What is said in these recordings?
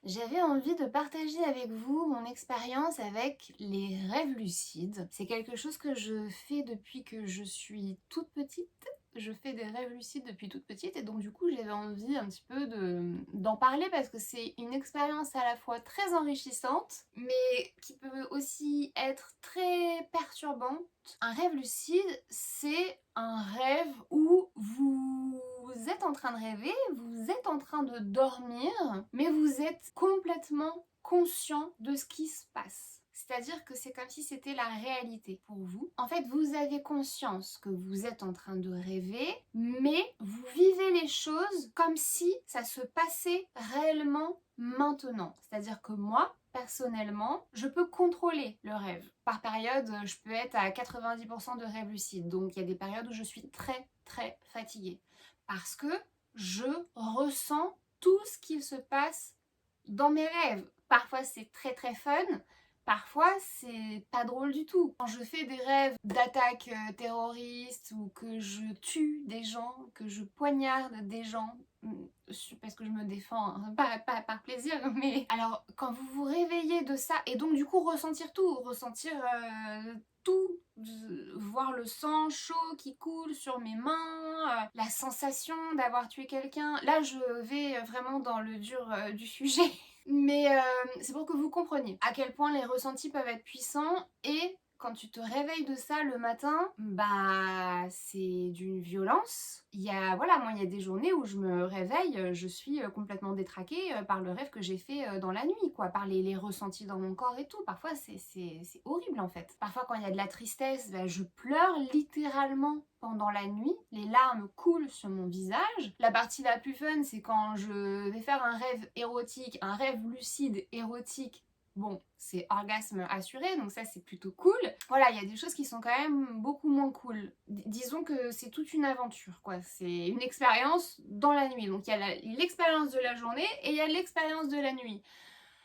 J'avais envie de partager avec vous mon expérience avec les rêves lucides. C'est quelque chose que je fais depuis que je suis toute petite. Je fais des rêves lucides depuis toute petite et donc du coup j'avais envie un petit peu d'en parler parce que c'est une expérience à la fois très enrichissante mais qui peut aussi être très perturbante. Un rêve lucide, c'est un rêve où vous êtes en train de rêver, vous êtes en train de dormir, mais vous êtes complètement conscient de ce qui se passe. C'est-à-dire que c'est comme si c'était la réalité pour vous. En fait, vous avez conscience que vous êtes en train de rêver, mais vous vivez les choses comme si ça se passait réellement maintenant. C'est-à-dire que moi, personnellement, je peux contrôler le rêve. Par période, je peux être à 90% de rêve lucide. Donc, il y a des périodes où je suis très, très fatiguée. Parce que je ressens tout ce qu'il se passe dans mes rêves. Parfois, c'est très, très fun. Parfois, c'est pas drôle du tout. Quand je fais des rêves d'attaques terroristes ou que je tue des gens, que je poignarde des gens, parce que je me défends, hein, pas par plaisir, mais alors quand vous vous réveillez de ça et donc du coup ressentir tout, ressentir tout, voir le sang chaud qui coule sur mes mains, la sensation d'avoir tué quelqu'un. Là, je vais vraiment dans le dur du sujet. Mais c'est pour que vous compreniez à quel point les ressentis peuvent être puissants et quand tu te réveilles de ça le matin, bah c'est d'une violence. Voilà, moi il y a des journées où je me réveille, je suis complètement détraquée par le rêve que j'ai fait dans la nuit, quoi, par les ressentis dans mon corps et tout. Parfois c'est horrible en fait. Parfois quand il y a de la tristesse, bah, je pleure littéralement pendant la nuit, les larmes coulent sur mon visage. La partie la plus fun, c'est quand je vais faire un rêve érotique, un rêve lucide érotique. Bon, c'est orgasme assuré, donc ça c'est plutôt cool. Voilà, il y a des choses qui sont quand même beaucoup moins cool. Disons que c'est toute une aventure, quoi. C'est une expérience dans la nuit. Donc il y a l'expérience de la journée et il y a l'expérience de la nuit.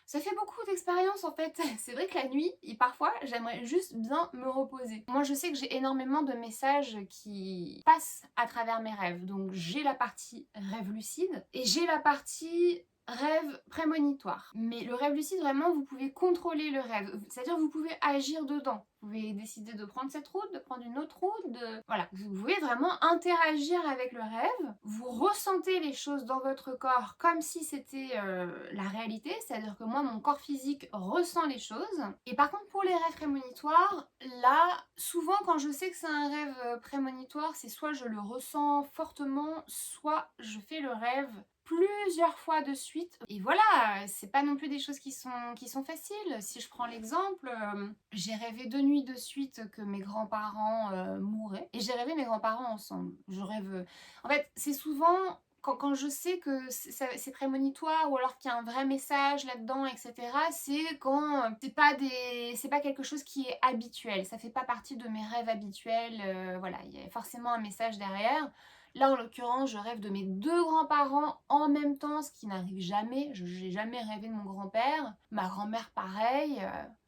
Ça fait beaucoup d'expérience en fait. C'est vrai que la nuit, et parfois, j'aimerais juste bien me reposer. Moi, je sais que j'ai énormément de messages qui passent à travers mes rêves. Donc, j'ai la partie rêve lucide et j'ai la partie rêve prémonitoire. Mais le rêve lucide, vraiment, vous pouvez contrôler le rêve. C'est-à-dire, vous pouvez agir dedans. Vous pouvez décider de prendre cette route, de prendre une autre route, Voilà, vous pouvez vraiment interagir avec le rêve. Vous ressentez les choses dans votre corps comme si c'était la réalité, c'est-à-dire que moi, mon corps physique ressent les choses. Et par contre, pour les rêves prémonitoires, là, souvent quand je sais que c'est un rêve prémonitoire, c'est soit je le ressens fortement, soit je fais le rêve plusieurs fois de suite. Et voilà, c'est pas non plus des choses qui sont faciles. Si je prends l'exemple, j'ai rêvé 2 nuits de suite que mes grands-parents mouraient. Et j'ai rêvé mes grands-parents ensemble. Je rêve... En fait, c'est souvent... Quand je sais que c'est prémonitoire ou alors qu'il y a un vrai message là-dedans, etc., c'est quand c'est pas quelque chose qui est habituel. Ça fait pas partie de mes rêves habituels. Voilà, il y a forcément un message derrière. Là, en l'occurrence, je rêve de mes deux grands-parents en même temps, ce qui n'arrive jamais. Je n'ai jamais rêvé de mon grand-père. Ma grand-mère, pareil.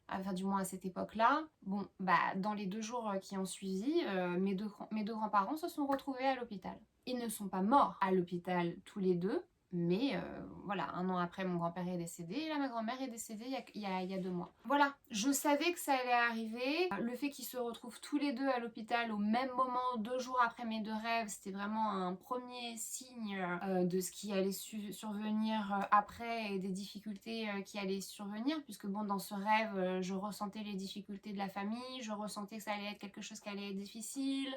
Enfin, du moins à cette époque-là. Bon, bah, dans les 2 jours qui ont suivi, mes deux grands-parents se sont retrouvés à l'hôpital. Ils ne sont pas morts à l'hôpital tous les deux, mais voilà, 1 an après, mon grand-père est décédé et là, ma grand-mère est décédée il y a 2 mois. Voilà, je savais que ça allait arriver. Le fait qu'ils se retrouvent tous les deux à l'hôpital au même moment, 2 jours après mes 2 rêves, c'était vraiment un premier signe de ce qui allait survenir après et des difficultés qui allaient survenir, puisque bon, dans ce rêve, je ressentais les difficultés de la famille, je ressentais que ça allait être quelque chose qui allait être difficile,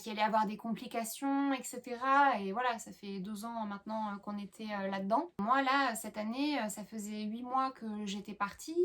qu'il allait avoir des complications, etc. Et voilà, ça fait 2 ans maintenant qu'on était là-dedans. Moi, là, cette année, ça faisait 8 mois que j'étais partie.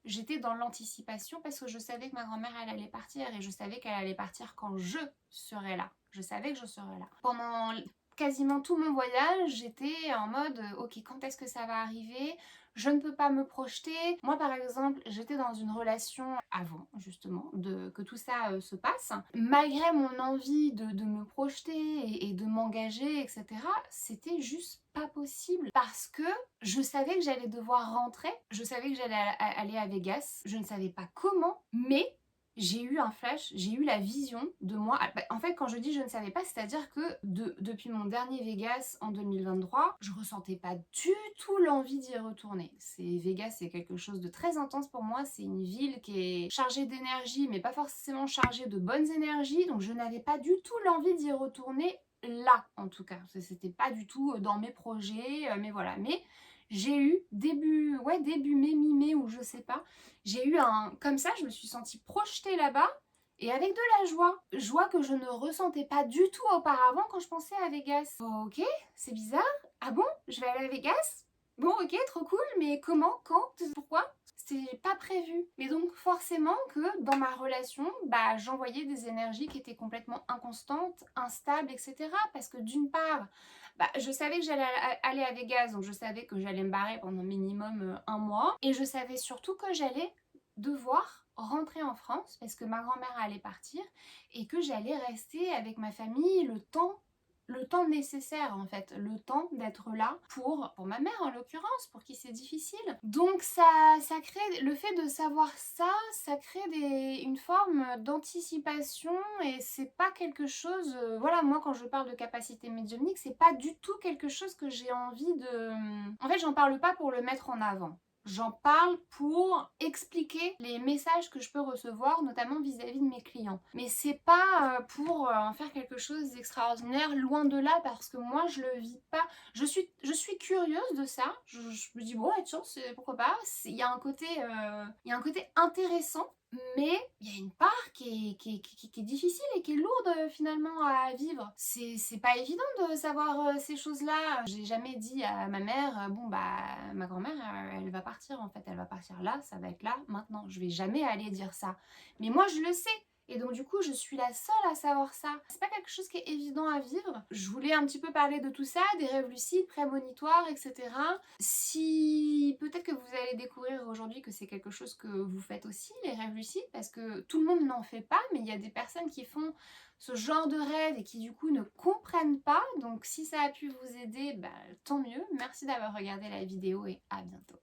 J'étais dans l'anticipation parce que je savais que ma grand-mère, elle allait partir et je savais qu'elle allait partir quand je serais là. Je savais que je serais là. Pendant quasiment tout mon voyage, j'étais en mode ok, quand est-ce que ça va arriver? Je ne peux pas me projeter. Moi, par exemple, j'étais dans une relation avant, justement, que tout ça se passe. Malgré mon envie de me projeter et de m'engager, etc., c'était juste pas possible parce que je savais que j'allais devoir rentrer. Je savais que j'allais aller à Vegas. Je ne savais pas comment, mais j'ai eu un flash, j'ai eu la vision de moi. En fait, quand je dis je ne savais pas, c'est-à-dire que depuis mon dernier Vegas en 2023, je ressentais pas du tout l'envie d'y retourner. Vegas, c'est quelque chose de très intense pour moi. C'est une ville qui est chargée d'énergie, mais pas forcément chargée de bonnes énergies. Donc, je n'avais pas du tout l'envie d'y retourner là, en tout cas. C'était pas du tout dans mes projets, mais voilà. Mais j'ai eu début mai, mi-mai, ou je sais pas, j'ai eu comme ça, je me suis sentie projetée là-bas et avec de la joie. Joie que je ne ressentais pas du tout auparavant quand je pensais à Vegas. Ok, c'est bizarre. Ah bon, je vais aller à Vegas? Bon, ok, trop cool, mais comment, quand, pourquoi? C'est pas prévu. Mais donc forcément que dans ma relation, bah j'envoyais des énergies qui étaient complètement inconstantes, instables, etc. Parce que d'une part, bah, je savais que j'allais aller à Vegas, donc je savais que j'allais me barrer pendant minimum un mois. Et je savais surtout que j'allais devoir rentrer en France parce que ma grand-mère allait partir et que j'allais rester avec ma famille le temps nécessaire en fait, le temps d'être là pour ma mère en l'occurrence, pour qui c'est difficile. Donc ça crée, le fait de savoir ça, ça crée une forme d'anticipation et c'est pas quelque chose, voilà, moi quand je parle de capacité médiumnique, c'est pas du tout quelque chose que j'ai envie de... En fait, j'en parle pas pour le mettre en avant. J'en parle pour expliquer les messages que je peux recevoir, notamment vis-à-vis de mes clients. Mais c'est pas pour en faire quelque chose d'extraordinaire, loin de là, parce que moi je le vis pas. Je suis curieuse de ça. Je me dis bon, ouais, tiens, pourquoi pas. Il y a il y a un côté intéressant. Mais il y a une part qui est difficile et qui est lourde finalement à vivre. C'est pas évident de savoir ces choses-là. J'ai jamais dit à ma mère, bon bah ma grand-mère elle va partir en fait, elle va partir là, ça va être là, maintenant. Je vais jamais aller dire ça. Mais moi je le sais. Et donc du coup je suis la seule à savoir ça. C'est pas quelque chose qui est évident à vivre. Je voulais un petit peu parler de tout ça, des rêves lucides, prémonitoires, etc. Si peut-être que vous allez découvrir aujourd'hui que c'est quelque chose que vous faites aussi, les rêves lucides, parce que tout le monde n'en fait pas, mais il y a des personnes qui font ce genre de rêve et qui du coup ne comprennent pas. Donc si ça a pu vous aider, bah, tant mieux. Merci d'avoir regardé la vidéo et à bientôt.